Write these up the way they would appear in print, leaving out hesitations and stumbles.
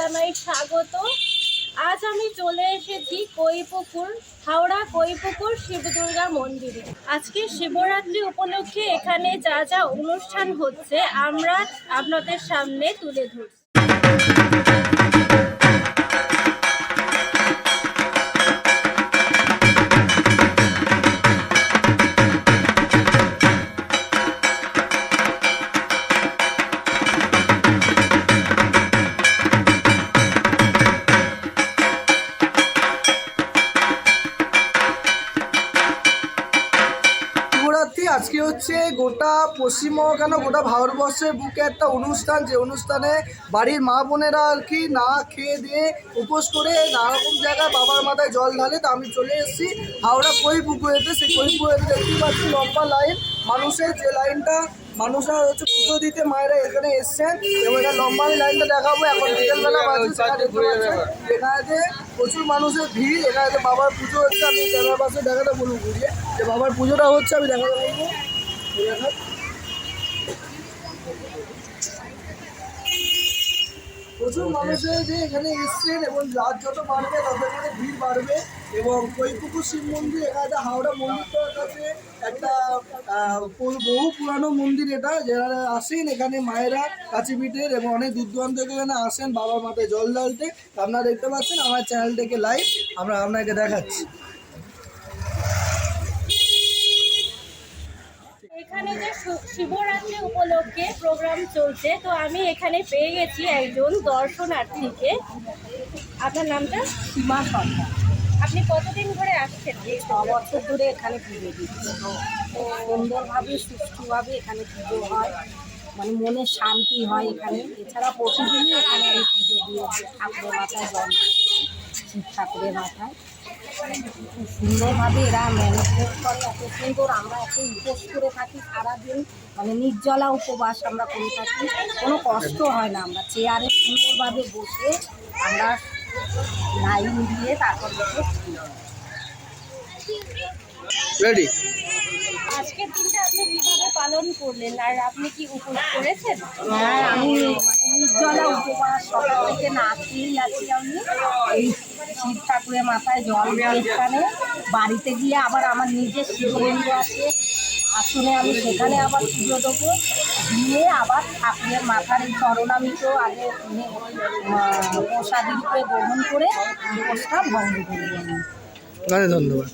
জানাই স্বাগত। আজ আমি চলে এসেছি কৈপুকুর, হাওড়া কৈপুকুর শিব দুর্গা মন্দিরে। আজকে শিবরাত্রি উপলক্ষে এখানে যা যা অনুষ্ঠান হচ্ছে আমরা আপনাদের সামনে তুলে ধরছি। আজকে হচ্ছে গোটা পশ্চিমবঙ্গ কেন গোটা ভারতবর্ষের বুকে একটা অনুষ্ঠান, যে অনুষ্ঠানে বাড়ির মা বোনেরা আর কি না খেয়ে দিয়ে উপোস করে নানারকম জায়গায় বাবার মাথায় জল ঢালে। তো আমি চলে এসেছি হাওড়া কৈপুকুরেতে। সেই কৈপুকুরেতে দেখতে পাচ্ছি লম্বা লাইন মানুষের, যে লাইনটা মানুষরা হচ্ছে পুজো দিতে মায়েরা এখানে এসছেন এবং এটা লম্বা লাইনটা দেখাবো। এখন বিকেলবেলা বাজে, এখানে প্রচুর মানুষের ভিড়। এখানে বাবার পুজো হচ্ছে, আমি ক্যামেরা পাশে দেখাতে বলবো ঘুরিয়ে যে বাবার পুজোটা হচ্ছে, আমি দেখাতে বলবো। প্রচুর মানুষের যে এখানে এসছেন এবং রাত যত বাড়বে তত এখানে ভিড় বাড়বে। এবং কৈপুকুর শিব মন্দির এখানে হাওড়া মন্দিরটার কাছে একটা বহু পুরানো মন্দির এটা, যারা আসেন এখানে মায়েরা কাছে পিঠের এবং অনেক দূর দূরান্ত থেকে এখানে আসেন বাবার মাথায় জল ঢালতে। আপনারা দেখতে পাচ্ছেন আমার চ্যানেলটাকে লাইভ আমরা আপনাকে দেখাচ্ছি। এখানে যে শিবরাত্রি উপলক্ষে প্রোগ্রাম চলছে, তো আমি এখানে পেয়ে গেছি একজন দর্শনার্থীকে। আপনার নামটা? সীমা সরকার। আপনি কতদিন ধরে আসছেন? 6 বছর ধরে এখানে পুজো দিচ্ছে। তো সুন্দরভাবে সুষ্ঠুভাবে এখানে পুজো হয়, মানে মনে শান্তি হয় এখানে। এছাড়া প্রতিদিনই এখানে আমি পুজো দিয়েছি ঠাকুরের মাথায় জল, শিব ঠাকুরের মাথায়। খুব সুন্দরভাবে এরা ম্যানেজমেন্ট করে, এত সুন্দর। আমরা এত উপোস করে থাকি সারাদিন, মানে নির্জলা উপবাস আমরা করে থাকি, কোনো কষ্ট হয় না। আমরা চেয়ারে সুন্দরভাবে বসে আমরা লাইন দিয়ে তারপর রেডি। আজকের দিনটা আপনি কিভাবে পালন করলেন আর আপনি কি উপোস করেছেন? হ্যাঁ, আমি মানে নির্জলা উপবাস, সকাল থেকে না খেয়েই আছি। আমি এই শিব ঠাকুরের মাথায় জল দিয়ে এখানে বাড়িতে গিয়ে আবার আমার নিজের শিবলিঙ্গ আছে আসনে, আমি সেখানে আবার পুজো দেবো, দিয়ে আবার ঠাকুরের মাথার এই চরণামৃত আগে প্রসাদী রূপে গ্রহণ করে উপোসটা ভঙ্গ করবো। ধন্যবাদ।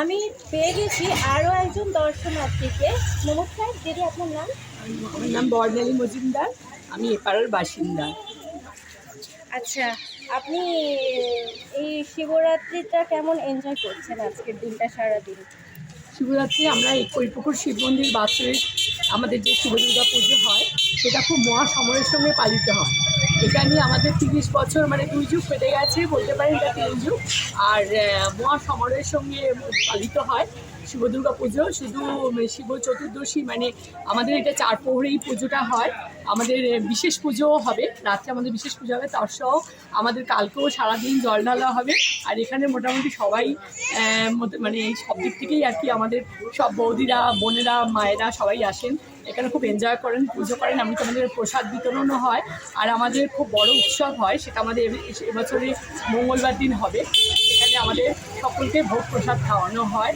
আমি পেয়ে গেছি আরও একজন দর্শনার্থীকে। নমস্কার দিদি, আপনার নাম? আমার নাম বর্ণালী মজুমদার, আমি এপাড়ার বাসিন্দা। আচ্ছা, আপনি এই শিবরাত্রিটা কেমন এনজয় করছেন আজকের দিনটা সারাদিন? শিবরাত্রি আমরা এই কৈপুকুর শিব মন্দির বাৎসরিক আমাদের যে শিব দুর্গা পুজো হয় সেটা খুব মহাসমরের সঙ্গে পালিত হয়। এটা নিয়ে আমাদের 30 বছর, মানে 2 যুগ কেটে গেছে বলতে পারেন, এটা 3 যুগ। আর মহাসমরের সঙ্গে পালিত হয় শিব দুর্গা পুজো। শুধু শিব চতুর্দশী মানে আমাদের এটা 4 প্রহরেই পুজোটা হয়। আমাদের বিশেষ পুজোও হবে, রাত্রে আমাদের বিশেষ পুজো হবে। তার সহ আমাদের কালকেও সারাদিন জল ঢালা হবে। আর এখানে মোটামুটি সবাই মানে এই সব দিক থেকেই আর কি আমাদের সব বৌদিরা, বোনেরা, মায়েরা সবাই আসেন এখানে, খুব এনজয় করেন, পুজো করেন। এমনকি আমাদের প্রসাদ বিতরণও হয়। আর আমাদের খুব বড় উৎসব হয়, সেটা আমাদের এবছরে মঙ্গলবার দিন হবে। এখানে আমাদের সকলকে ভোগ প্রসাদ খাওয়ানো হয়,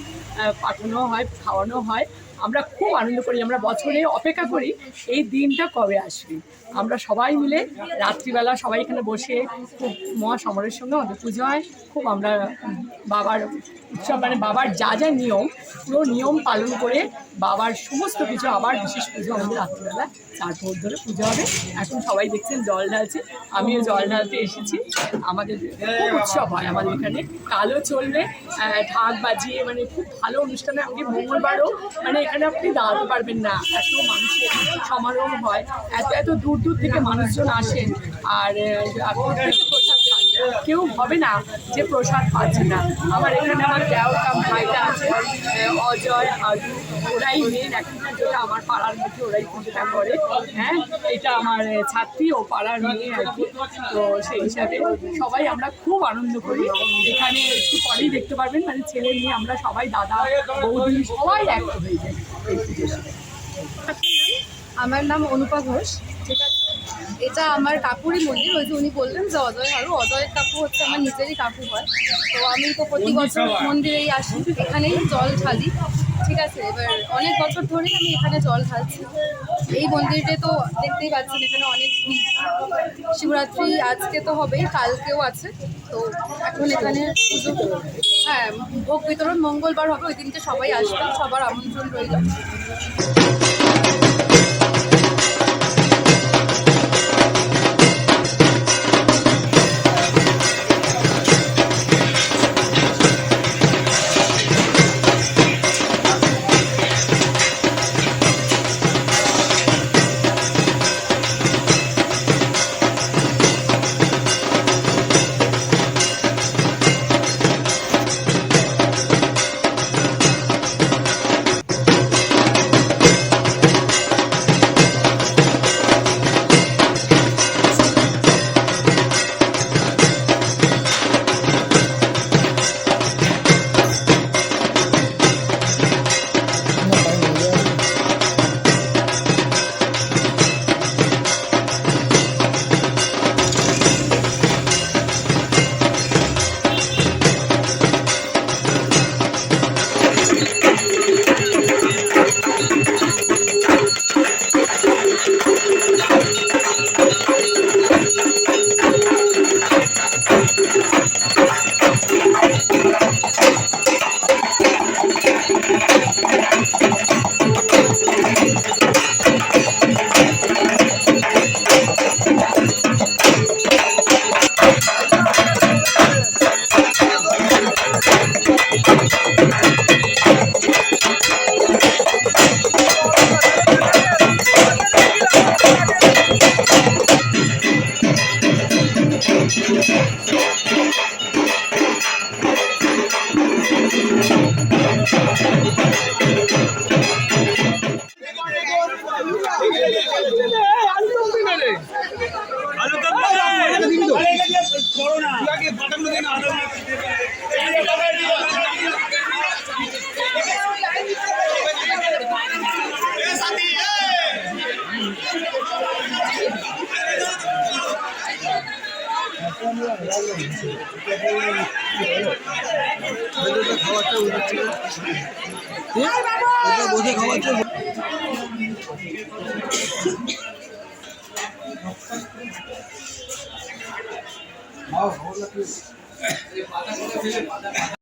পাঠানো হয়, খাওয়ানো হয়। আমরা খুব আনন্দ করি, আমরা বছরে অপেক্ষা করি এই দিনটা কবে আসবে। আমরা সবাই মিলে রাত্রিবেলা সবাই এখানে বসে খুব মহাসমরের সঙ্গে আমাদের পুজো হয়। খুব আমরা বাবার উৎসব, মানে বাবার যা যা নিয়ম, পুরো নিয়ম পালন করে বাবার সমস্ত কিছু, আবার বিশেষ পুজো আমাদের রাত্রিবেলা 4 প্রহর ধরে পুজো হবে। এখন সবাই দেখছেন জল ঢালছে, আমিও জল ঢালতে এসেছি। আমাদের খুব উৎসব হয় আমাদের এখানে, কালও চলবে ঢাক বাজিয়ে, মানে খুব ভালো অনুষ্ঠানে। আপনি মঙ্গলবারও মানে এখানে আপনি দাঁড়াতে পারবেন না, এত মানুষের সমারোহ হয়, এত এত দূর দূর থেকে মানুষজন আসেন। আর প্রসাদ কেউ হবে না যে প্রসাদ পাচ্ছে না। আমার এখানে আমার দেওয়ার ভাইটা আছে, অজয়, আজু, ওরাই মেন এখন পুজোটা আমার পাড়ার মধ্যে, ওরাই পুজোটা করে। হ্যাঁ, এটা আমার ছাত্রী ও পাড়ার মেয়ে আর কি। তো সেই হিসাবে সবাই আমরা খুব আনন্দ করি এখানে। একটু পরেই দেখতে পারবেন, মানে ছেলে মেয়ে আমরা সবাই, দাদা বৌদি সবাই এক হয়ে যায় এই পুজোর সাথে। আমার নাম অনুপা ঘোষ। ঠিক আছে, এটা আমার কাকুরই মন্দির, ওই যে উনি বললেন যে অজয় হারু, অজয় কাকু হচ্ছে আমার নিজেরই কাকু হয়। তো আমি তো প্রতি বছর মন্দিরেই আসি, এখানেই জল ঢালি। ঠিক আছে, এবার অনেক বছর ধরেই আমি এখানে জল ঢালছি। এই মন্দিরে তো দেখতেই পাচ্ছেন এখানে অনেক ভিড়। শিবরাত্রি আজকে তো হবেই, কালকেও আছে। তো এখন এখানে পুজো, হ্যাঁ, ভোগ বিতরণ মঙ্গলবার হবে, ওই দিনকে সবাই আসবেন, সবার আমন্ত্রণ রইল। বসে খাওয়াচ্ছে।